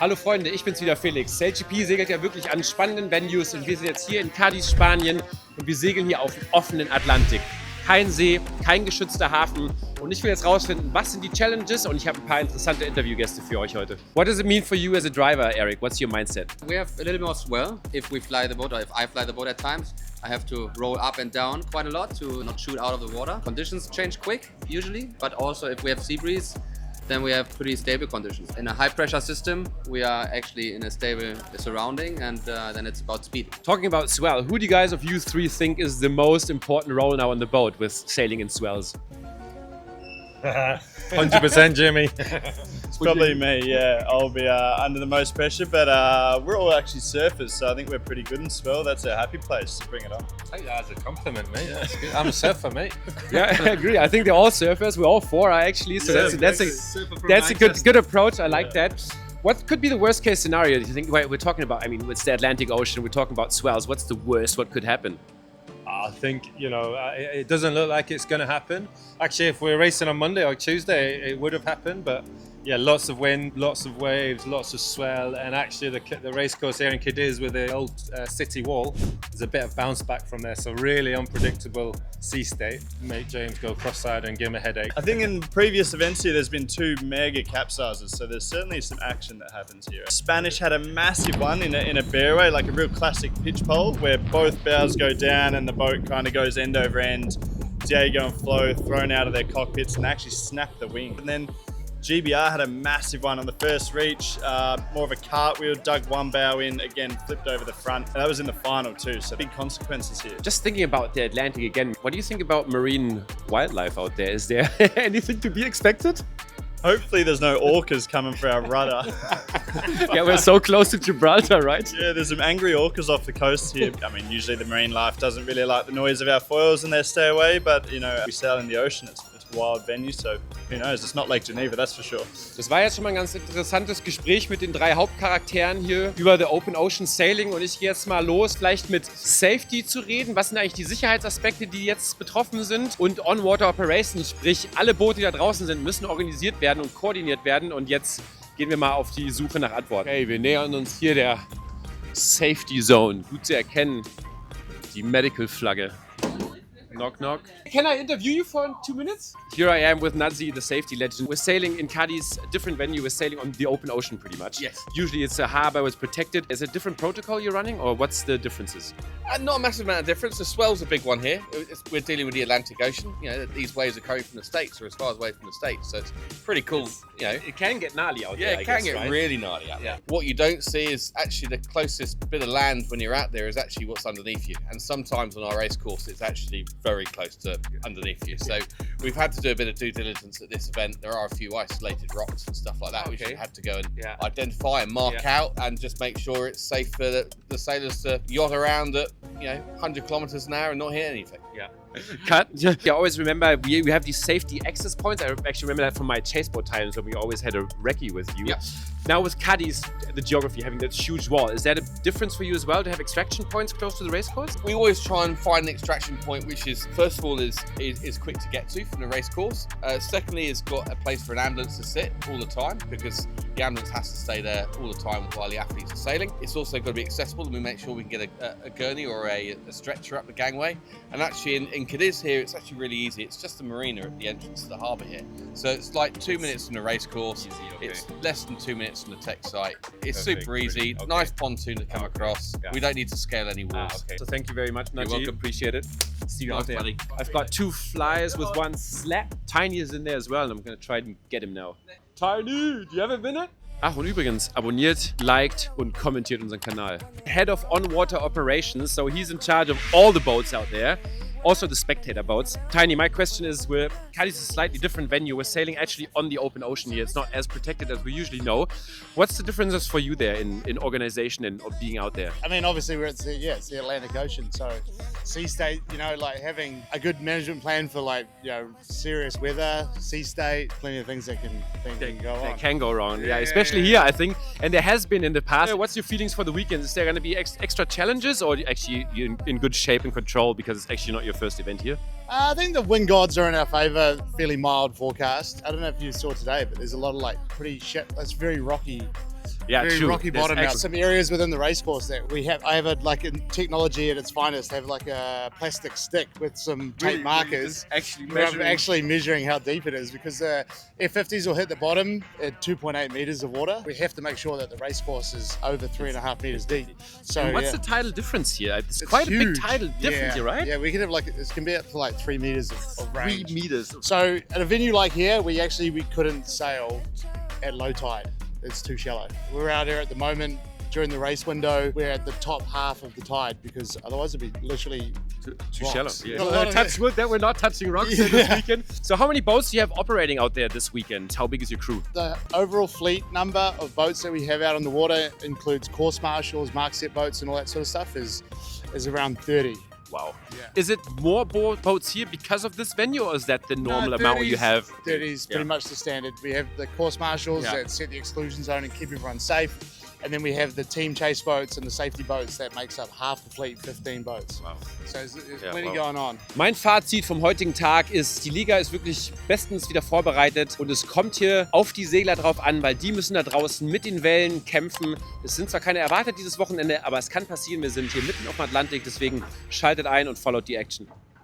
Hallo Freunde, ich bin's wieder, Felix. SailGP segelt ja wirklich an spannenden Venues und wir sind jetzt hier in Cádiz, Spanien und wir segeln hier auf dem offenen Atlantik. Kein See, kein geschützter Hafen und ich will jetzt rausfinden, was sind die Challenges und ich habe ein paar interessante Interviewgäste für euch heute. What does it mean for you as a driver, Eric? What's your mindset? We have a little more swell if we fly the boat, or if I fly the boat at times. I have to roll up and down quite a lot to not shoot out of the water. Conditions change quick, usually, but also if we have sea breeze, then we have pretty stable conditions. In a high pressure system, we are actually in a stable surrounding, and then it's about speed. Talking about swell, who do you guys of you three think is the most important role now on the boat with sailing in swells? 100% Jimmy. It's probably me, yeah. I'll be under the most pressure, but we're all actually surfers, so I think we're pretty good in swell. That's a happy place to bring it on. I think that's a compliment, mate. That's good. I'm a surfer, mate. Yeah, I agree. I think they're all surfers. We're all four actually, so that's a good approach. I like that. What could be the worst case scenario? Do you think we're talking about? I mean, it's the Atlantic Ocean. We're talking about swells. What's the worst? What could happen? I think, it doesn't look like it's going to happen. Actually, if we're racing on Monday or Tuesday, it would have happened. But yeah, lots of wind, lots of waves, lots of swell. And actually the race course here in Cádiz with the old city wall, there's a bit of bounce back from there. So really unpredictable sea state. Make James go cross-eyed and give him a headache. I think in previous events here, there's been 2 mega capsizes, so there's certainly some action that happens here. Spanish had a massive one in a bearway, like a real classic pitch pole, where both bows go down and the boat kind of goes end over end. Diego and Flo thrown out of their cockpits and actually snapped the wing. And then GBR had a massive one on the first reach, more of a cartwheel, dug one bow in, again flipped over the front. And that was in the final too, so big consequences here. Just thinking about the Atlantic again, what do you think about marine wildlife out there? Is there anything to be expected? Hopefully there's no orcas coming for our rudder. Yeah, we're so close to Gibraltar, right? Yeah, there's some angry orcas off the coast here. I mean, usually the marine life doesn't really like the noise of our foils and they stay away, but we sail in the ocean, it's a wild venue, so who knows, it's not Lake Geneva, that's for sure. Das war jetzt schon mal ein ganz interessantes Gespräch mit den 3 Hauptcharakteren hier über the Open Ocean Sailing und ich gehe jetzt mal los, vielleicht mit Safety zu reden. Was sind eigentlich die Sicherheitsaspekte, die jetzt betroffen sind? Und On-Water Operations, sprich alle Boote, die da draußen sind, müssen organisiert werden und koordiniert werden und jetzt gehen wir mal auf die Suche nach Antworten. Okay, wir nähern uns hier der Safety Zone. Gut zu erkennen, die Medical-Flagge. Knock, knock. Can I interview you for 2 minutes? Here I am with Nazi, the safety legend. We're sailing in Cádiz, a different venue. We're sailing on the open ocean pretty much. Yes. Usually it's a harbor, it's protected. Is it a different protocol you're running or what's the differences? Not a massive amount of difference. The swell's a big one here. We're dealing with the Atlantic Ocean. These waves are coming from the States or as far away from the States. So it's pretty cool. It can get gnarly out there. Yeah, it can get really gnarly out there. What you don't see is actually the closest bit of land when you're out there is actually what's underneath you. And sometimes on our race course, it's actually very close to underneath you. So we've had to do a bit of due diligence at this event. There are a few isolated rocks and stuff like that, which we had to go and identify and mark out and just make sure it's safe for the sailors to yacht around at 100 kilometers an hour and not hit anything. Cut. I always remember we have these safety access points. I actually remember that from my chaseboat times when we always had a recce with you. Now with Cádiz, the geography, having that huge wall, is that a difference for you as well to have extraction points close to the race course? We always try and find an extraction point which is, first of all, is quick to get to from the race course. Secondly, it's got a place for an ambulance to sit all the time because the ambulance has to stay there all the time while the athletes are sailing. It's also got to be accessible and we make sure we can get a gurney or a stretcher up the gangway. And actually in Cádiz here, it's actually really easy. It's just a marina at the entrance to the harbour here. So it's like 2 minutes from the race course. It's less than 2 minutes from the tech site. It's super easy. Nice pontoon to come across. We don't need to scale any walls. So thank you very much, Naji. You're welcome. Appreciate it. See you out there. Buddy. I've got 2 flyers with 1 slap. Tiny is in there as well and I'm going to try and get him now. Tiny, do you have a minute? Ach, und übrigens, abonniert, liked und kommentiert unseren Kanal. Head of On-Water Operations, so he's in charge of all the boats out there. Also the spectator boats. Tiny, my question is, Cádiz is a slightly different venue. We're sailing actually on the open ocean here. It's not as protected as we usually know. What's the differences for you there in organization and of being out there? I mean, obviously we're at it's the Atlantic Ocean, so sea state, like having a good management plan for serious weather, sea state, plenty of things that can go on. That can go wrong, especially here, I think. And there has been in the past. What's your feelings for the weekend? Is there going to be extra challenges or actually you're in good shape and control because it's actually not your your first event here? I think the wind gods are in our favour, fairly mild forecast. I don't know if you saw today, but there's a lot of like pretty shit, it's very rocky. Yeah, Very true. rocky There's bottom now. actually- Some areas within the racecourse that we have, I have a, like in technology at its finest, have like a plastic stick with some tape markers. Where I'm actually measuring how deep it is because F50s will hit the bottom at 2.8 meters of water. We have to make sure that the racecourse is over 3.5 meters deep. So And what's yeah. the tidal difference here? It's It's quite a big huge. tidal difference here, right? Yeah, we can have like, it can be up to like 3 meters of range. 3 meters. So at a venue like here, we couldn't sail at low tide. It's too shallow. We're out here at the moment during the race window. We're at the top half of the tide because otherwise it'd be literally Too rocks. shallow. Yeah. A lot of Touch wood that we're not touching rocks this weekend. So how many boats do you have operating out there this weekend? How big is your crew? The overall fleet number of boats that we have out on the water includes course marshals, mark set boats, and all that sort of stuff is around 30. Wow. Yeah. Is it more boats here because of this venue, or is that the normal amount you have? 30 is pretty much the standard. We have the course marshals Yeah. that set the exclusion zone and keep everyone safe. And then we have the team chase boats and the safety boats that makes up half the fleet, 15 boats. Wow. So there's Ja, plenty wow. going on. Mein Fazit vom heutigen Tag ist, die Liga ist wirklich bestens wieder vorbereitet und es kommt hier auf die Segler drauf an, weil die müssen da draußen mit den Wellen kämpfen. Es sind zwar keine erwartet dieses Wochenende, aber es kann passieren. Wir sind hier mitten auf dem Atlantik, deswegen schaltet ein und followt die Action.